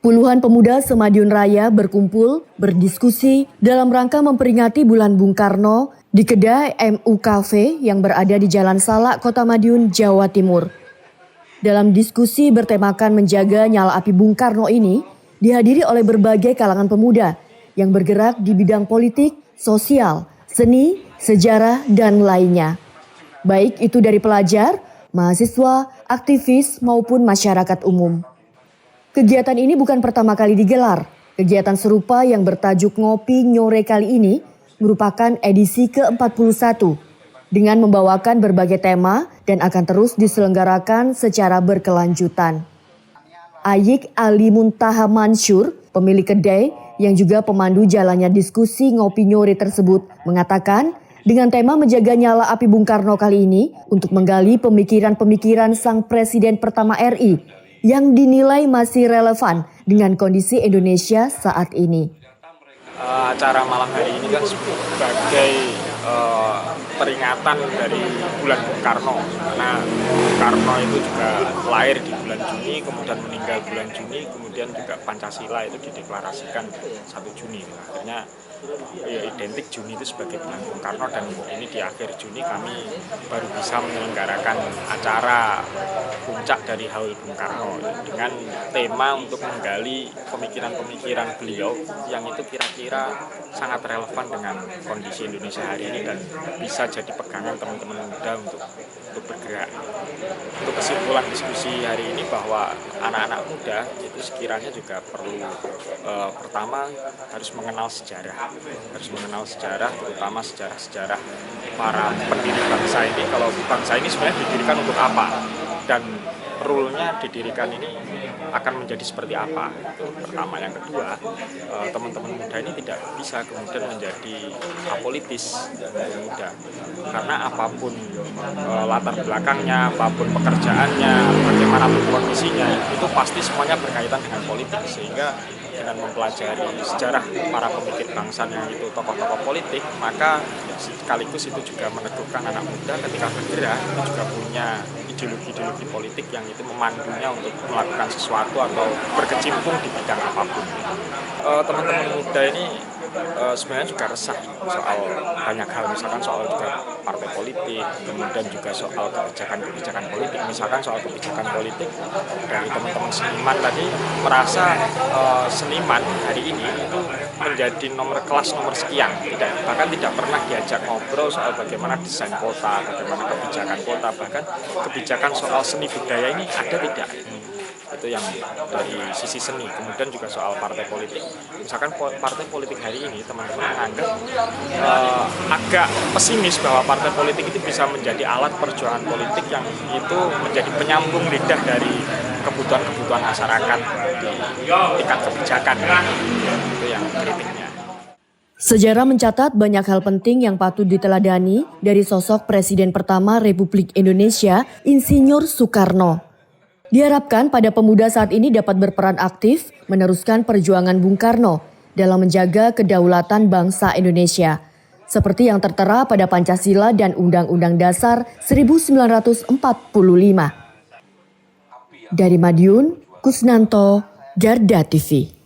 Puluhan pemuda Semadiun Raya berkumpul, berdiskusi dalam rangka memperingati Bulan Bung Karno di kedai MU Cafe yang berada di Jalan Salak, Kota Madiun, Jawa Timur. Dalam diskusi bertemakan menjaga nyala api Bung Karno ini, dihadiri oleh berbagai kalangan pemuda yang bergerak di bidang politik, sosial, seni, sejarah, dan lainnya. Baik itu dari pelajar, mahasiswa, aktivis, maupun masyarakat umum. Kegiatan ini bukan pertama kali digelar. Kegiatan serupa yang bertajuk Ngopi Nyore kali ini merupakan edisi ke-41 dengan membawakan berbagai tema dan akan terus diselenggarakan secara berkelanjutan. Ayik Ali Muntaha Mansur, pemilik kedai yang juga pemandu jalannya diskusi Ngopi Nyore tersebut, mengatakan dengan tema menjaga nyala api Bung Karno kali ini untuk menggali pemikiran-pemikiran sang Presiden pertama RI yang dinilai masih relevan dengan kondisi Indonesia saat ini. Acara malam hari ini kan sebagai peringatan dari bulan Bung Karno, karena Bung Karno itu juga lahir di bulan Juni, kemudian meninggal bulan Juni, kemudian juga Pancasila itu dideklarasikan 1 Juni. Akhirnya ya identik Juni itu sebagai bulan Bung Karno, dan ini di akhir Juni kami baru bisa menyelenggarakan acara puncak dari Haul Bung Karno dengan tema untuk menggali pemikiran-pemikiran beliau yang itu kira-kira sangat relevan dengan kondisi Indonesia hari ini dan bisa jadi pegangan teman-teman muda untuk bergerak. Untuk kesimpulan diskusi hari ini bahwa anak-anak muda itu sekiranya juga perlu pertama harus mengenal sejarah, terutama sejarah para pendiri bangsa ini. Kalau bangsa ini sebenarnya didirikan untuk apa dan rule-nya didirikan ini akan menjadi seperti apa. Itu pertama. Yang kedua, teman-teman muda ini tidak bisa kemudian menjadi apolitis muda, karena apapun latar belakangnya, apapun pekerjaannya, bagaimanapun kondisinya, itu pasti semuanya berkaitan dengan politik. Sehingga dengan mempelajari sejarah para pemikir bangsa yang itu tokoh-tokoh politik, maka sekaligus itu juga meneguhkan anak muda ketika bergerak itu juga punya ideologi politik yang itu memandunya untuk melakukan sesuatu atau berkecimpung di bidang apapun. Teman-teman muda ini sebenarnya juga resah soal banyak hal, misalkan soal juga partai politik, kemudian juga soal kebijakan politik. Misalkan soal kebijakan politik dari teman-teman seniman tadi merasa seniman hari ini itu menjadi kelas nomor sekian, bahkan tidak pernah diajak ngobrol soal bagaimana desain kota, bagaimana kebijakan kota, bahkan kebijakan soal seni budaya ini ada tidak. Itu yang dari sisi seni. Kemudian juga soal partai politik, misalkan partai politik hari ini teman-teman menganggap agak pesimis bahwa partai politik itu bisa menjadi alat perjuangan politik yang itu menjadi penyambung lidah dari kebutuhan masyarakat di tingkat kebijakan. Itu yang kritiknya. Sejarah mencatat banyak hal penting yang patut diteladani dari sosok Presiden pertama Republik Indonesia, Insinyur Soekarno. Diharapkan pada pemuda saat ini dapat berperan aktif meneruskan perjuangan Bung Karno dalam menjaga kedaulatan bangsa Indonesia, seperti yang tertera pada Pancasila dan Undang-Undang Dasar 1945. Dari Madiun, Kusnanto, Garda TV.